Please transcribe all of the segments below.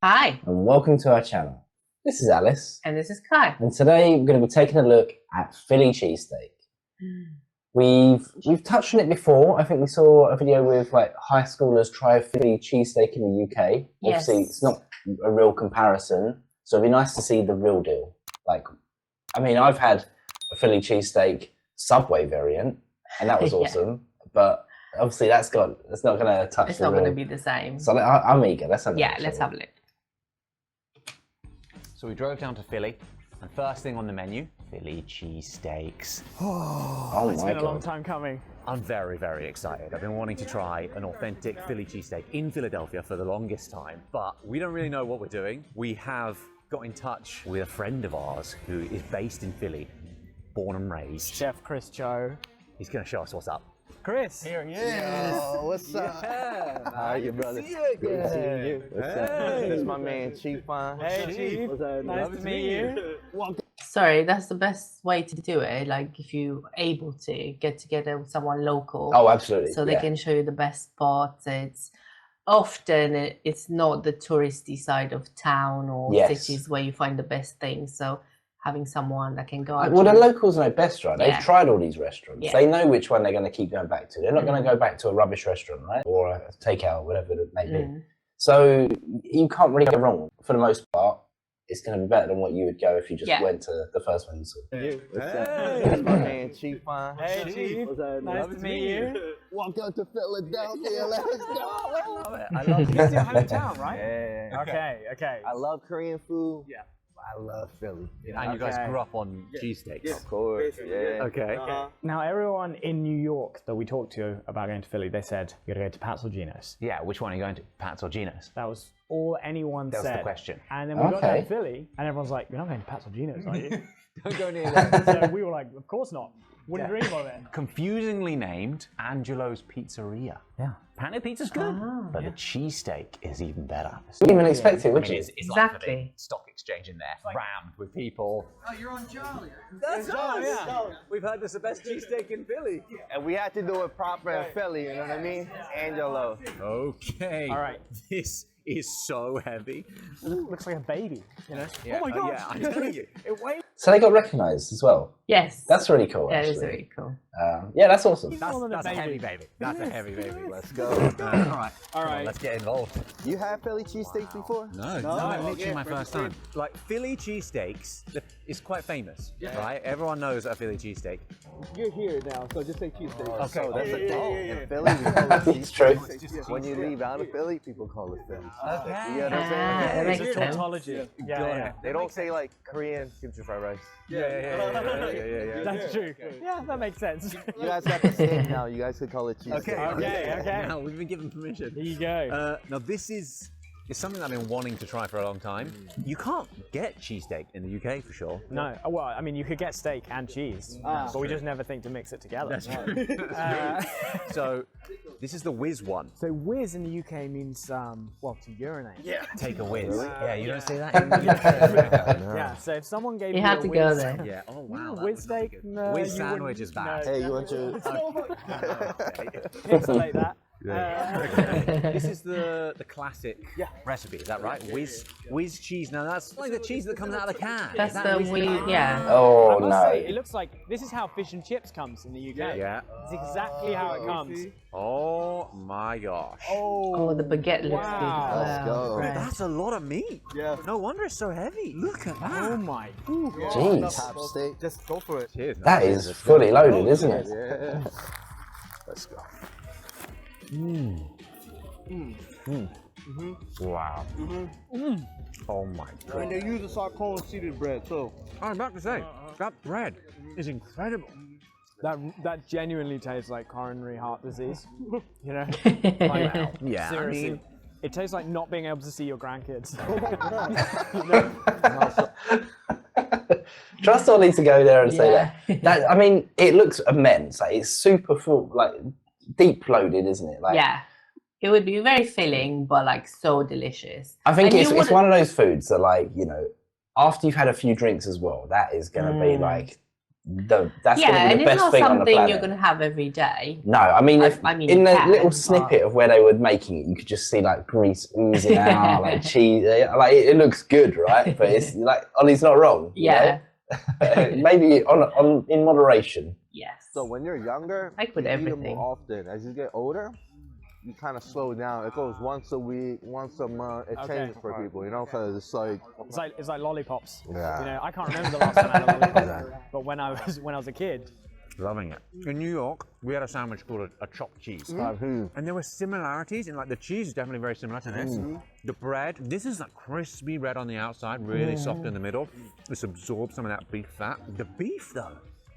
Hi, And welcome to our channel. This is Alice, and this is Kai. and today we're going to be taking a look at Philly cheesesteak. We've touched on it before. I think we saw a video with like high schoolers try a Philly cheesesteak in the UK. Yes. Obviously, it's not a real comparison, so it'd be nice to see the real deal. Like, I mean, I've had a Philly cheesesteak Subway variant, and that was awesome. But obviously, that's not going to touch. It's not going to be the same. So I'm eager. Let's have a look. Let's have a look. So we drove down to Philly, and first thing on the menu, Philly cheesesteaks. Oh It's my been a long God. time coming. I'm very, very excited. I've been wanting to try an authentic Philly cheesesteak in Philadelphia for the longest time, but we don't really know what we're doing. We have got in touch with a friend of ours who is based in Philly, born and raised. Chef Chris Cho. He's going to show us what's up. Chris. Here he is. Yo, what's up? Yeah. How are you, brother? See you again. Good seeing you. What's up? Hey. This is my man, Chief Fine. Hey, Chief. What's up? Nice to meet you. Sorry, that's the best way to do it. Like if you're able to get together with someone local. Oh, absolutely. So they can show you the best spots. It's often it's not the touristy side of town or cities where you find the best things. So having someone that can go out. Well, the locals know best, right? They've Yeah. tried all these restaurants. Yeah. They know which one they're going to keep going back to. They're not going to go back to a rubbish restaurant, right? Or a takeout, whatever it may be. So you can't really go wrong. For the most part, it's going to be better than what you would go if you just went to the first one you saw. What's up? This is my man, Chief Fine. Hey, Chief. What's up? Nice to meet you. Welcome to Philadelphia. Let's go. I love it. This is your hometown, right? Yeah. Okay. I love Korean food. Yeah. I love Philly. And you guys Okay. grew up on cheesesteaks. Of course. Yeah. Okay. Now, everyone in New York that we talked to about going to Philly, they said, you gotta go to Pat's or Gino's. Yeah, which one are you going to? Pat's or Gino's? That was all anyone That was said. the question. And then we got down to Philly, and everyone's like, you're not going to Pat's or Gino's, are you? Don't go near that. So we were like, of course not. Wouldn't dream of it. Confusingly named Angelo's Pizzeria. Yeah. Apparently pizza's good, but the cheesesteak is even better. You wouldn't even expect it, would you? It's Exactly. like the big stock exchange in there, rammed with people. Oh, you're on Charlie. That's us! Yeah. We've heard this is the best cheesesteak in Philly. And we had to do it proper in Philly, you know what I mean? Angelo. Okay. All right. This is so heavy. It looks like a baby, you know? Yeah. Oh my God. Yeah, I'm telling you. It weighs. So they got recognised as well. Yes. That's really cool, That actually. is really cool. Yeah, that's awesome. More than That's a a baby. heavy baby. That's a heavy baby. Let's go. All right. All right. Let's get involved. You had Philly cheesesteaks before? No, literally my first time. Like Philly cheesesteaks is quite famous, right? Everyone knows a Philly cheesesteak. You're here now, so just say cheesesteak. Okay. So that's Oh, in Philly, we call it It's true. cheesesteak. When you leave out of Philly, people call it Philly. Okay. You know what I'm saying? That It's makes a sense. tautology. Yeah. They don't say like Korean kimchi fried rice. Yeah. That's true. Yeah, that makes sense. You guys got the steak now. You guys could call it cheesesteak. Okay. Now we've been given permission. Here you go. Now this is something I've been wanting to try for a long time. You can't get cheesesteak in the UK for sure. No, well, I mean, you could get steak and cheese, but we just never think to mix it together. That's true. So this is the whiz one. So whiz in the UK means, well, to urinate. Yeah. Take a whiz. Yeah, you don't say that in the UK. Yeah. So if someone gave You you had a to whiz, go there. Yeah. Oh wow. that whiz would not be steak, good. no, Whiz you sandwich wouldn't- is bad. Hey, you want your... Pixelate that. This is the classic recipe, is that right? Whiz cheese. Now that's like the cheese that comes out of the can. That's Is that the whiz? yeah. Oh, I must say, it no. looks like this is how fish and chips comes in the UK. Yeah. It's exactly how it comes. Oh my gosh. Oh, the baguette looks Wow. good. Let's go. Right. That's a lot of meat. Yeah. No wonder it's so heavy. Look at that. Oh my. Jeez. Top steak. Just go for it. Cheers. That is fully loaded, isn't it? Yeah. Let's go. Wow. Oh my god. And they use the sarcone seeded bread, so. I was about to say, that bread is incredible. That genuinely tastes like coronary heart disease. You know? Wow. Yeah. Seriously. I mean, It tastes like not being able to see your grandkids. Trust all need to go there and say that. I mean, it looks immense. Like it's super full, like deep loaded, isn't it? Like, Yeah. It would be very filling, but like so delicious. I think And it's you it's wouldn't- one of those foods that, like, you know, after you've had a few drinks as well, that is going to be like that's Yeah, going to and be the it's best not thing on the something planet. you're going to have every day. No, I mean, in you the can, little but- snippet of where they were making it, you could just see like grease oozing out, like cheese. Like it looks good, right? But it's like Ollie's not wrong. Yeah. You know? Maybe on in moderation. Yes. So when you're younger, Like with you eat them everything. more often. As you get older, you kind of slow down. It goes once a week, once a month. It changes for people, you know, because it's like It's like lollipops. Yeah. You know, I can't remember the last time I had a lollipop, but when I was a kid. Loving it. In New York, we had a sandwich called a chopped cheese. And there were similarities in like the cheese is definitely very similar to this. The bread, this is like crispy red on the outside, really soft in the middle. It's absorbed some of that beef fat. The beef though,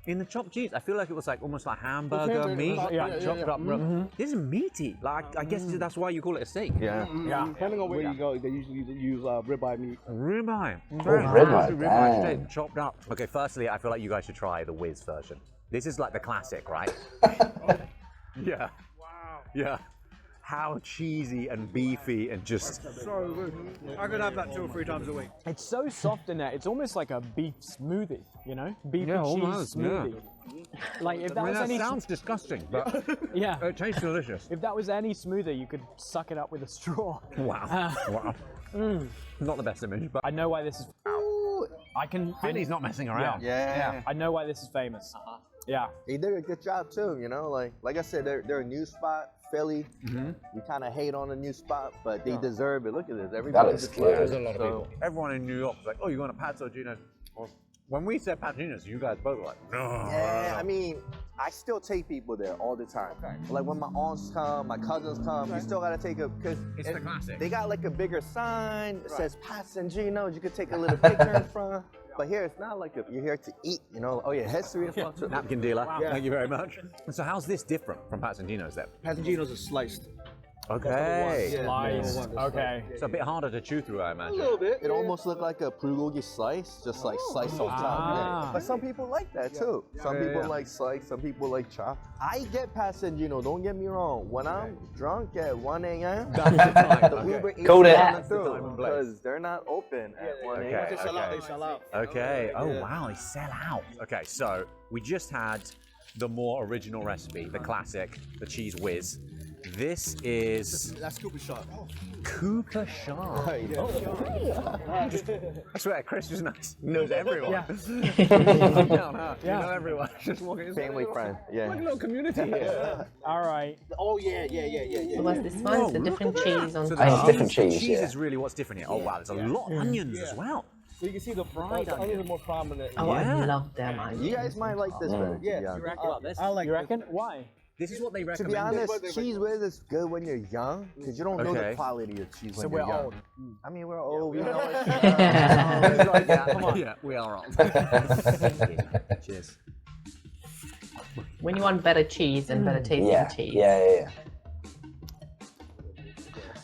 in the chopped cheese, I feel like it was like almost like hamburger meat. Chopped up. This is meaty. Like I guess that's why you call it a steak. yeah. Depending on where you go, they usually use ribeye meat. Ribeye. ribeye, Ribeye dang. steak, chopped up. Okay, firstly, I feel like you guys should try the whiz version. This is like the classic, right? Yeah. Wow. Yeah. How cheesy and beefy and just. So good. I could have that 2 or 3 times a week. It's so soft in there. It's almost like a beef smoothie, you know? Beef Yeah, and cheese almost, yeah. smoothie. Like if that I mean, was that any sounds disgusting, but yeah. it tastes delicious. If that was any smoother, you could suck it up with a straw. Wow. Wow. Not the best image, but I know why this is. I can. Philly's not messing around. Yeah. I know why this is famous. Yeah. They did a good job too, you know. Like I said, they're a new spot, Philly. We kind of hate on a new spot, but they deserve it. Look at this. Everybody is just good. There's a lot of people. Everyone in New York is like, oh, you're going to Pizzeria. When we said Pizzeria, you guys both were like, no. Yeah, I mean, I still take people there all the time. Like when my aunts come, my cousins come, you still gotta take a, because It's the classic. they got like a bigger sign that says Pizzeria. You could take a little picture in front. But here, it's not like you're here to eat, you know. Oh yeah, history in front too. Napkin dealer. Thank you very much. So how's this different from Pizzeria then? Pazzaginos are sliced. Okay. Slice. Okay. It's a bit harder to chew through, I imagine. A little bit. It almost looked like a bulgogi slice, just like slice on top. Ah. Yeah. But some people like that too. Some people like slice, some people like chop. I get Pazzaginos, don't get me wrong. When I'm drunk at 1 a.m., the Uber Eats Called it. coming That's the time through and place. because they're not open at 1 a.m. Okay. They sell out, they sell out. Okay. Oh, wow, they sell out. Okay, so we just had the more original recipe, the classic, the cheese whiz. This is That's Cooper shot. Cooper Sharp. I swear, Chris just knows everyone. Yeah. You know everyone. Just walking in. Family friend, yeah. Like a little community here. All right. Oh yeah. So what's this one? It's a different cheese on So I think top. it's different cheese, The cheese yeah. is really what's different here. Oh wow, there's a lot of onions as well. So you can see the fried Oh, onions are more prominent. Oh, Yeah. I love them. onions. You guys might like this better. Yeah, to be honest. I like You reckon? Why? This is what they To recommend. be honest, cheese whiz is good when you're young because you don't know Okay. the quality of cheese So when we're you're young. old. I mean, we're old. We know it. Come on. Yeah, we are on. Cheers. When you want better cheese and better tasting Yeah, cheese. yeah.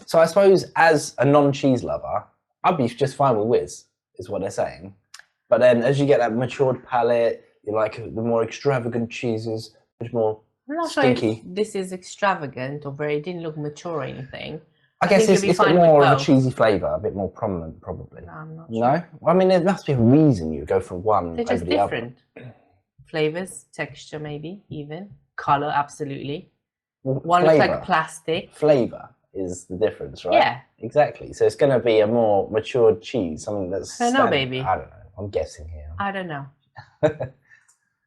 So I suppose as a non-cheese lover, I'd be just fine with whiz, is what they're saying. But then as you get that matured palate, you like the more extravagant cheeses, much more I'm not stinky. sure if this is extravagant or very, it didn't look mature or anything. I guess think it's you'll be got fine with more of a both. cheesy flavour, a bit more prominent probably. No, I'm not sure. No? Well, I mean, there must be a reason you go from one They're over just the other. different. Flavors, texture maybe, even. Color, absolutely. Well, One looks flavour. like plastic. Flavour is the difference, right? Yeah. Exactly. So it's going to be a more matured cheese, something that's... I don't know, standard. baby. I don't know. I'm guessing here. I don't know.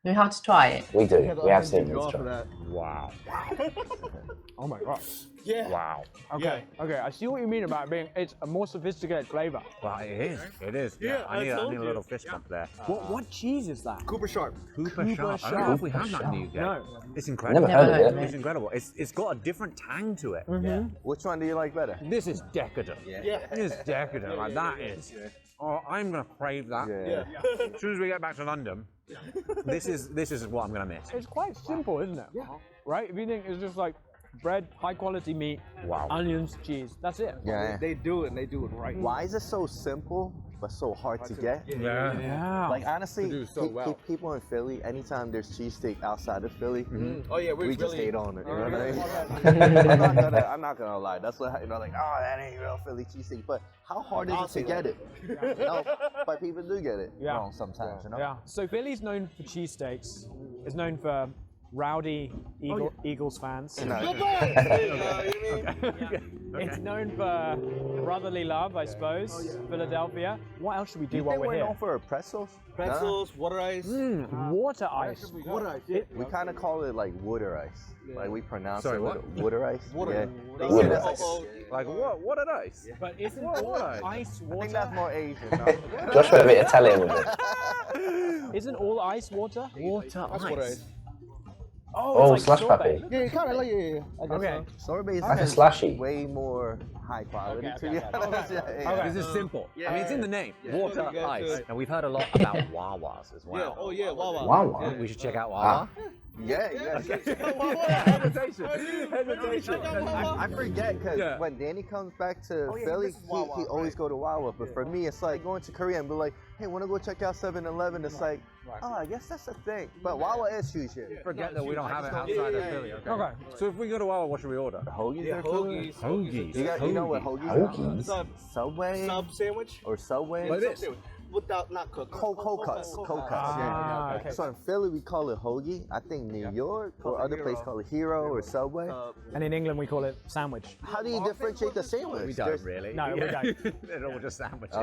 We have to try it. We do. Yeah, We absolutely go need to for try. that. Wow. Oh my gosh. Yeah. Wow. Okay. Okay. I see what you mean about being. It's a more sophisticated flavor. Well, it is. It is. Yeah, I need I a told little you. fist bump there. What cheese is that? Cooper sharp. Cooper Sharp. I don't know Sharp. if we have that in the UK. No. It's incredible. Never heard of Never it. It's incredible. It's got a different tang to it. Which one do you like better? This is decadent. Yeah. This is decadent. Like that is. Oh, I'm gonna crave that. Yeah. As soon as we get back to London, this is what I'm gonna miss. It's quite simple, isn't it? Yeah. Right? If you think it's just like bread, high quality meat, onions, cheese. That's it. Yeah. They do it and they do it right. Why is it so simple but so hard to get? Yeah. Like honestly, do so well. people in Philly, anytime there's cheesesteak outside of Philly, Oh yeah, we just hate on it. You know what I mean? Alright. I'm not gonna lie. That's what like, oh, that ain't real Philly cheesesteak. But how hard is it to get it? No, but people do get it wrong sometimes. You know? Yeah. So Philly's known for cheesesteaks. It's known for rowdy Eagles fans. It's known for brotherly love, I suppose. Philadelphia. What else should we do while we're here? Known for pretzels? Pretzels, water ice. Water ice. Water ice. We kind of call it like water ice. Like we pronounce Sorry, it what? Water ice. Water. Yeah. Water ice. Like what a nice. But isn't What all ice? ice I water? think that's more Asian. No? Josh went a bit Italian with it. Isn't all ice water? Water That's water ice. Oh, it's slush sorbet. puppy. Yeah, kind of like I guess Okay. Sorbet Like a is slushy. way more high quality to be honest. This is simple. I mean, it's in the name. Water, You got ice. to- And we've heard a lot about Wawas as Yeah. well. Oh yeah. Wawa. Wawa. We should check out Wawa. Yeah. Hesitation. I forget because Yeah. when Danny comes back to yeah, Philly, this is Wawa, he always right. go to Wawa. But for me, it's like going to Korea and be like, hey, want to go check out 7-Eleven? It's like, oh, I guess that's a thing. But Wawa is huge here. Forget that we don't have it outside of Philly. Okay. So if we go to Wawa, what should we order? Hoagies Yeah, are cool. hoagies. Hoagies. You know what hoagies Hoagies? are? Subway Sub sandwich. or Subway? Like this? Without not cooked. Cold cuts. Ah, Yeah. okay. So in Philly we call it hoagie. I think New York or other places call it Hero or Subway. And in England we call it sandwich. How do you differentiate the sandwich? We don't really. No, we don't. They're all just sandwiches.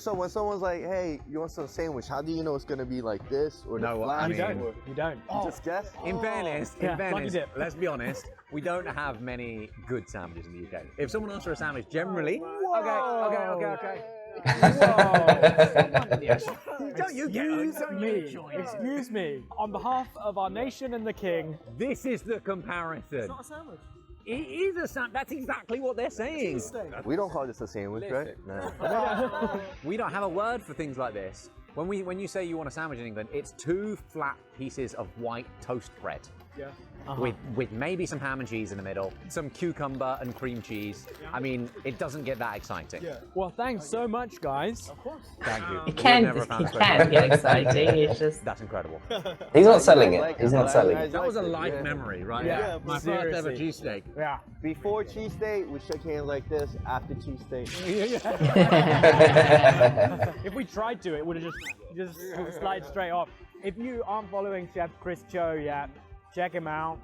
So when someone's like, "Hey, you want some sandwich?" How do you know it's gonna be like this or No, the I flat? You mean- don't. You don't. You just guess. In fairness, Yeah, lucky dip. let's be honest, we don't have many good sandwiches in the UK. If someone asks for a sandwich, generally, okay. Don't you get Excuse me. On behalf of our nation and the king, This is the comparison. Not a sandwich. It is a sandwich. That's exactly what they're saying. We don't call this a sandwich, right? No. We don't have a word for things like this. When you say you want a sandwich in England, it's 2 flat pieces of white toast bread. Yeah. With maybe some ham and cheese in the middle, some cucumber and cream cheese. I mean, it doesn't get that exciting. Yeah. well, thanks so much, guys. Of course. Thank you. It can get exciting. It's just That's incredible. He's not selling it. He's not selling it. That was a life memory, right? Yeah, My first seriously. ever cheesesteak. Yeah. Before cheesesteak, we shook hands like this. After cheesesteak, If we tried to, it would have just slide straight off. If you aren't following Chef Chris Cho yet, check him out.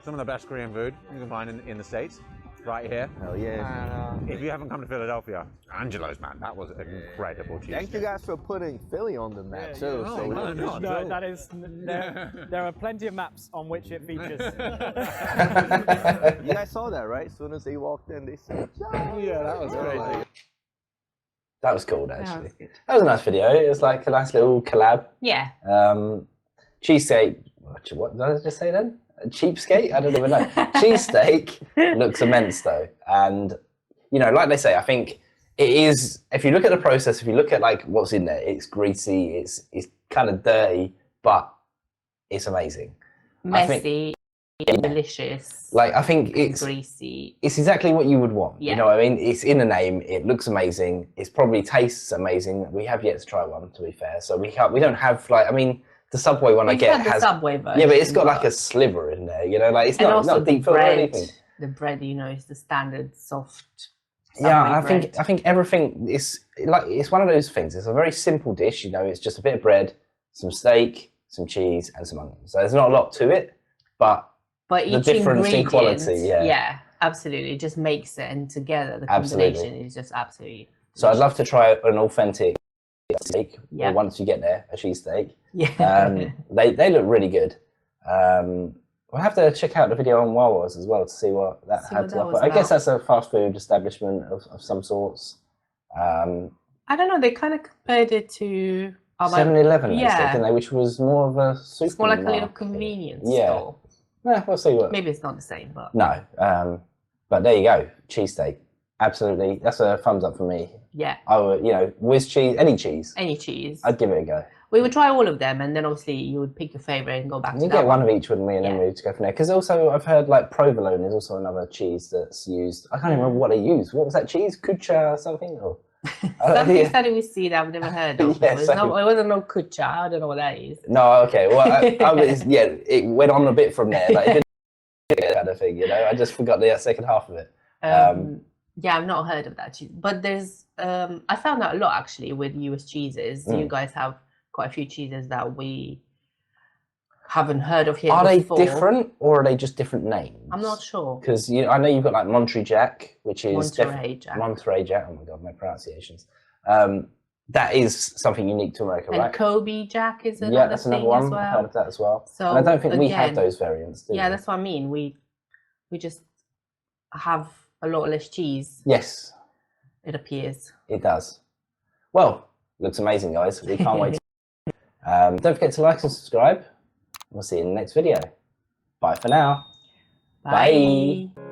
Some of the best Korean food you can find in the States, right here. hell yeah. If you haven't come to Philadelphia, Angelo's, man, that was an incredible cheesesteak. Thank you guys for putting Philly on the map too. Oh, So no, no. No, that is there are plenty of maps on which it features. you guys saw that, right? As soon as they walked in, they said, Yeah, that was great. That was cool, actually. was good. That was a nice video. It was like a nice little collab. yeah. Cheesesteak. What did I just say then? A cheapskate? I don't even know. Cheesesteak looks immense though, and you know, like they say, I think it is. If you look at the process, if you look at like what's in there, it's greasy. It's kind of dirty, but it's amazing. Messy, delicious, Like I think it's greasy. it's exactly what you would want. Yeah. You know what I mean? It's in the name. It looks amazing. It probably tastes amazing. We have yet to try one, to be fair. So we don't have like. I mean, the Subway one I We've get had the has Subway version. yeah, but it's got like a sliver in there. You know, like it's and not also deep the filled or bread. anything. The bread, you know, is the standard soft. Yeah, Subway bread. I think everything is like it's one of those things. It's a very simple dish. You know, it's just a bit of bread, some steak, some cheese, and some onions. So there's not a lot to it, but But the each difference in ingredient, quality, yeah. absolutely, it just makes it, and together the Absolutely. combination is just absolutely. so I'd love to try an authentic steak. Yeah. Or once you get there, a cheesesteak. Yeah. They look really good. We'll have to check out the video on Wawa's as well to see what that See had what to that offer. was I guess about. that's a fast food establishment of some sorts. I don't know. They kind of compared it to 7-Eleven, yeah. didn't they? Which was more of a It's more like a little supermarket. convenience Yeah. store. Yeah, we'll see what. Maybe it's not the same, but No, but there you go. Cheesesteak, absolutely. That's a thumbs up for me. yeah, I would, whiz cheese, any cheese, any cheese. I'd give it a go. we would try all of them, and then obviously you would pick your favorite and go back to You that get one of each with me, and then Yeah. we just go from there. Because also I've heard like provolone is also another cheese that's used. I can't even remember what they use. What was that cheese? Kucha or something? Or Something started with C that I've never heard of. Yeah, it wasn't no kucha. I don't know what that is. No, okay. Well, it went on a bit from there. Like, it didn't kind of thing, you know. I just forgot the second half of it. Yeah, I've not heard of that cheese, but there's I found out a lot actually with US cheeses. You guys have quite a few cheeses that we haven't heard of here Are before. they different, or are they just different names? I'm not sure. Because I know you've got like Monterey Jack, which is Monterey Jack. Monterey Jack. Oh my god, my pronunciations. That is something unique to America, And right? Kobe Jack is another Yeah, that's thing another one. as well. I've heard of that as well. So and I don't think we have again, those variants. Do Yeah, we? that's what I mean. We just have a lot less cheese. Yes, It appears. it does. Well, looks amazing, guys. We can't wait. Don't forget to like and subscribe. We'll see you in the next video. Bye for now. Bye. Bye.